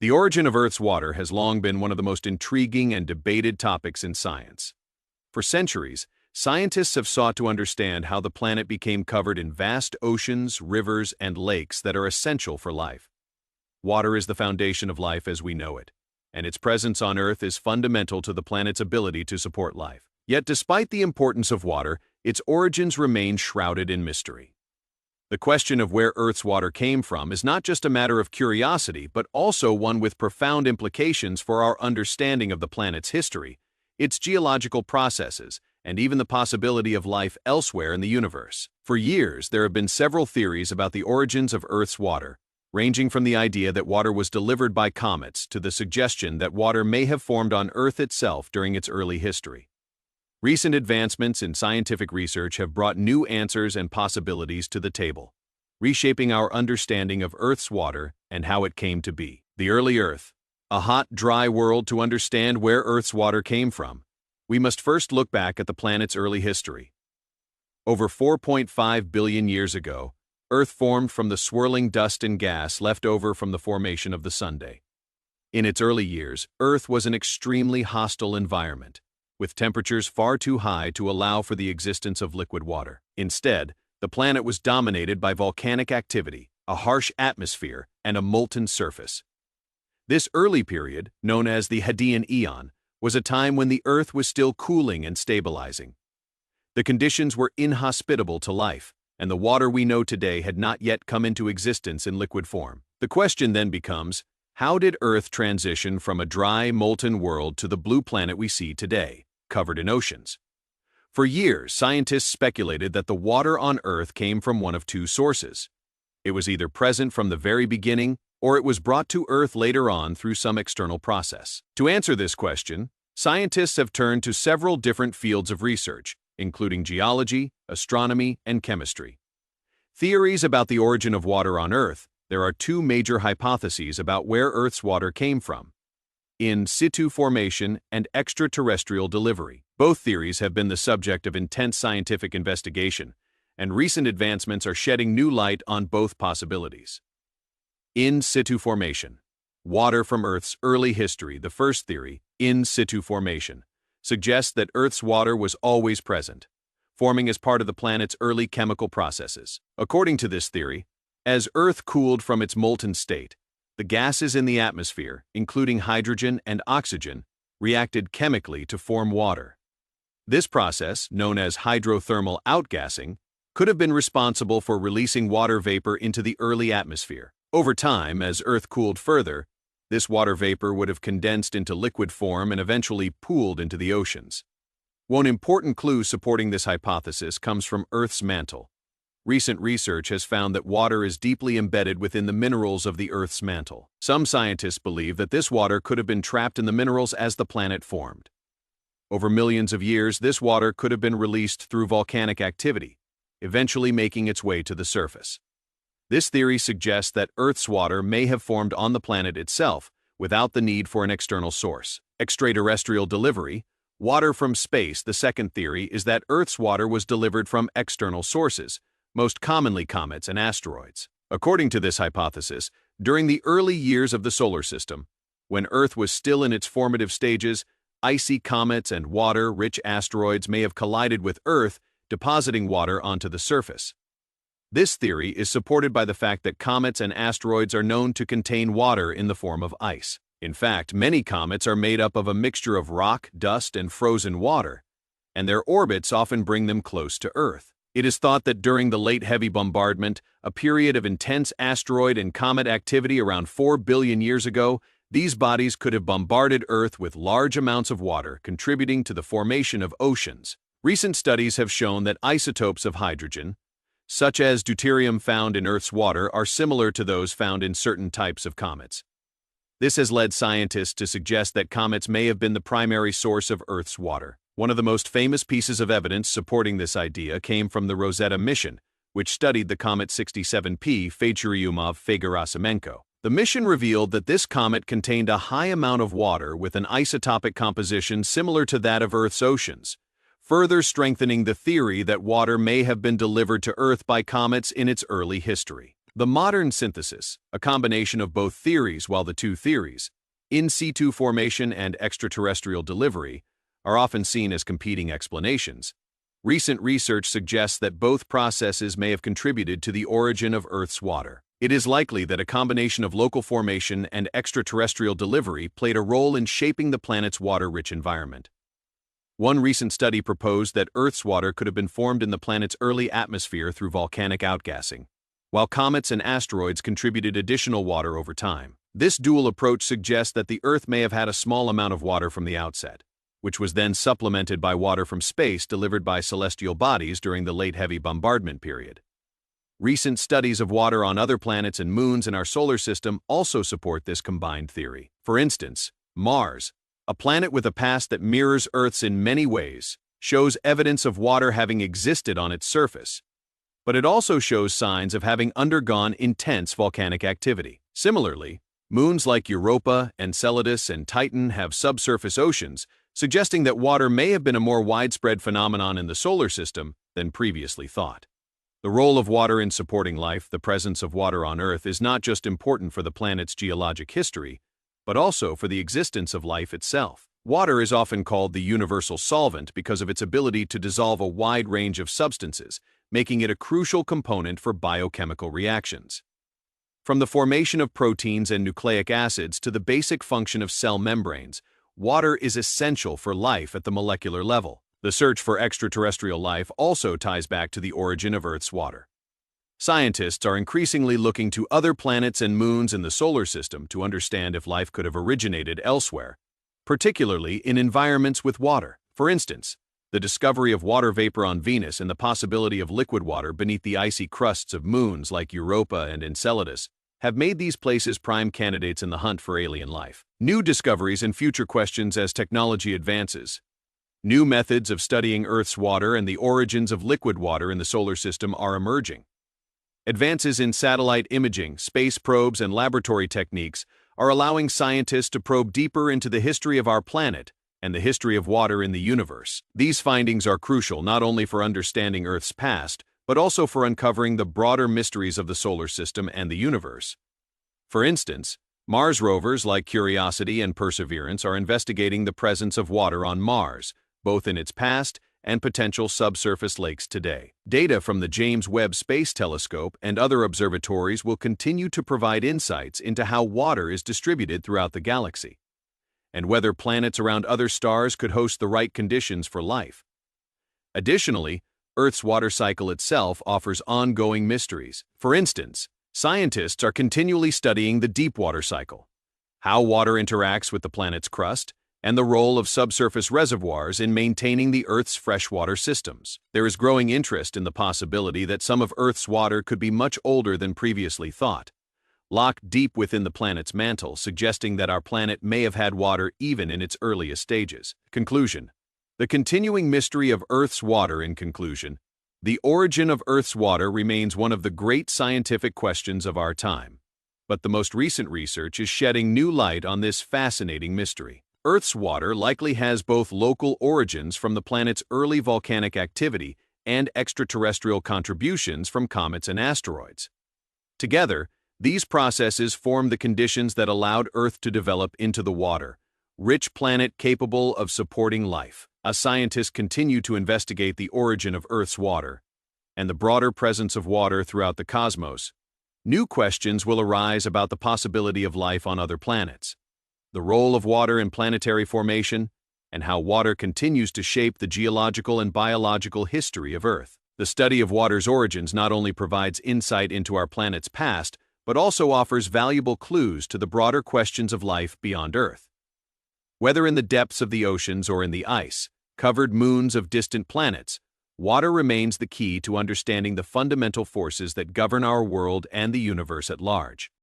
The origin of Earth's water has long been one of the most intriguing and debated topics in science. For centuries, scientists have sought to understand how the planet became covered in vast oceans, rivers, and lakes that are essential for life. Water is the foundation of life as we know it, and its presence on Earth is fundamental to the planet's ability to support life. Yet despite the importance of water, its origins remain shrouded in mystery. The question of where Earth's water came from is not just a matter of curiosity, but also one with profound implications for our understanding of the planet's history, its geological processes, and even the possibility of life elsewhere in the universe. For years, there have been several theories about the origins of Earth's water, ranging from the idea that water was delivered by comets to the suggestion that water may have formed on Earth itself during its early history. Recent advancements in scientific research have brought new answers and possibilities to the table, reshaping our understanding of Earth's water and how it came to be. The early Earth, a hot, dry world. To understand where Earth's water came from, we must first look back at the planet's early history. Over 4.5 billion years ago, Earth formed from the swirling dust and gas left over from the formation of the Sunday. In its early years, Earth was an extremely hostile environment, with temperatures far too high to allow for the existence of liquid water. Instead, the planet was dominated by volcanic activity, a harsh atmosphere, and a molten surface. This early period, known as the Hadean Eon, was a time when the Earth was still cooling and stabilizing. The conditions were inhospitable to life, and the water we know today had not yet come into existence in liquid form. The question then becomes, how did Earth transition from a dry, molten world to the blue planet we see today, covered in oceans? For years, scientists speculated that the water on Earth came from one of two sources. It was either present from the very beginning, or it was brought to Earth later on through some external process. To answer this question, scientists have turned to several different fields of research, including geology, astronomy, and chemistry. Theories about the origin of water on Earth. There are two major hypotheses about where Earth's water came from: in situ formation and extraterrestrial delivery. Both theories have been the subject of intense scientific investigation, and recent advancements are shedding new light on both possibilities. In situ formation. Water from Earth's early history. The first theory, in situ formation, suggests that Earth's water was always present, forming as part of the planet's early chemical processes. According to this theory, as Earth cooled from its molten state, the gases in the atmosphere, including hydrogen and oxygen, reacted chemically to form water. This process, known as hydrothermal outgassing, could have been responsible for releasing water vapor into the early atmosphere. Over time, as Earth cooled further, this water vapor would have condensed into liquid form and eventually pooled into the oceans. One important clue supporting this hypothesis comes from Earth's mantle. Recent research has found that water is deeply embedded within the minerals of the Earth's mantle. Some scientists believe that this water could have been trapped in the minerals as the planet formed. Over millions of years, this water could have been released through volcanic activity, eventually making its way to the surface. This theory suggests that Earth's water may have formed on the planet itself without the need for an external source. Extraterrestrial delivery. Water from space. The second theory is that Earth's water was delivered from external sources, most commonly comets and asteroids. According to this hypothesis, during the early years of the solar system, when Earth was still in its formative stages, icy comets and water-rich asteroids may have collided with Earth, depositing water onto the surface. This theory is supported by the fact that comets and asteroids are known to contain water in the form of ice. In fact, many comets are made up of a mixture of rock, dust, and frozen water, and their orbits often bring them close to Earth. It is thought that during the late heavy bombardment, a period of intense asteroid and comet activity around 4 billion years ago, these bodies could have bombarded Earth with large amounts of water, contributing to the formation of oceans. Recent studies have shown that isotopes of hydrogen, such as deuterium found in Earth's water, are similar to those found in certain types of comets. This has led scientists to suggest that comets may have been the primary source of Earth's water. One of the most famous pieces of evidence supporting this idea came from the Rosetta mission, which studied the comet 67P Churyumov-Gerasimenko. The mission revealed that this comet contained a high amount of water with an isotopic composition similar to that of Earth's oceans, further strengthening the theory that water may have been delivered to Earth by comets in its early history. The modern synthesis, a combination of both theories while the two theories, in situ formation and extraterrestrial delivery, are often seen as competing explanations. Recent research suggests that both processes may have contributed to the origin of Earth's water. It is likely that a combination of local formation and extraterrestrial delivery played a role in shaping the planet's water-rich environment. One recent study proposed that Earth's water could have been formed in the planet's early atmosphere through volcanic outgassing, while comets and asteroids contributed additional water over time. This dual approach suggests that the Earth may have had a small amount of water from the outset, which was then supplemented by water from space delivered by celestial bodies during the late heavy bombardment period. Recent studies of water on other planets and moons in our solar system also support this combined theory. For instance, Mars, a planet with a past that mirrors Earth's in many ways, shows evidence of water having existed on its surface, but it also shows signs of having undergone intense volcanic activity. Similarly, moons like Europa, Enceladus, and Titan have subsurface oceans, suggesting that water may have been a more widespread phenomenon in the solar system than previously thought. The role of water in supporting life, the presence of water on Earth, is not just important for the planet's geologic history, but also for the existence of life itself. Water is often called the universal solvent because of its ability to dissolve a wide range of substances, making it a crucial component for biochemical reactions. From the formation of proteins and nucleic acids to the basic function of cell membranes, water is essential for life at the molecular level. The search for extraterrestrial life also ties back to the origin of Earth's water. Scientists are increasingly looking to other planets and moons in the solar system to understand if life could have originated elsewhere, particularly in environments with water. For instance, the discovery of water vapor on Venus and the possibility of liquid water beneath the icy crusts of moons like Europa and Enceladus have made these places prime candidates in the hunt for alien life. New discoveries and future questions as technology advances. New methods of studying Earth's water and the origins of liquid water in the solar system are emerging. Advances in satellite imaging, space probes, and laboratory techniques are allowing scientists to probe deeper into the history of our planet and the history of water in the universe. These findings are crucial not only for understanding Earth's past, but also for uncovering the broader mysteries of the solar system and the universe. For instance, Mars rovers like Curiosity and Perseverance are investigating the presence of water on Mars, both in its past and potential subsurface lakes today. Data from the James Webb Space Telescope and other observatories will continue to provide insights into how water is distributed throughout the galaxy, and whether planets around other stars could host the right conditions for life. Additionally, Earth's water cycle itself offers ongoing mysteries. For instance, scientists are continually studying the deep water cycle, how water interacts with the planet's crust, and the role of subsurface reservoirs in maintaining the Earth's freshwater systems. There is growing interest in the possibility that some of Earth's water could be much older than previously thought, locked deep within the planet's mantle, suggesting that our planet may have had water even in its earliest stages. Conclusion. The continuing mystery of Earth's water. In conclusion, the origin of Earth's water remains one of the great scientific questions of our time, but the most recent research is shedding new light on this fascinating mystery. Earth's water likely has both local origins from the planet's early volcanic activity and extraterrestrial contributions from comets and asteroids. Together, these processes form the conditions that allowed Earth to develop into the water-rich planet capable of supporting life. As scientists continue to investigate the origin of Earth's water and the broader presence of water throughout the cosmos, new questions will arise about the possibility of life on other planets, the role of water in planetary formation, and how water continues to shape the geological and biological history of Earth. The study of water's origins not only provides insight into our planet's past, but also offers valuable clues to the broader questions of life beyond Earth. Whether in the depths of the oceans or in the ice-covered moons of distant planets, water remains the key to understanding the fundamental forces that govern our world and the universe at large.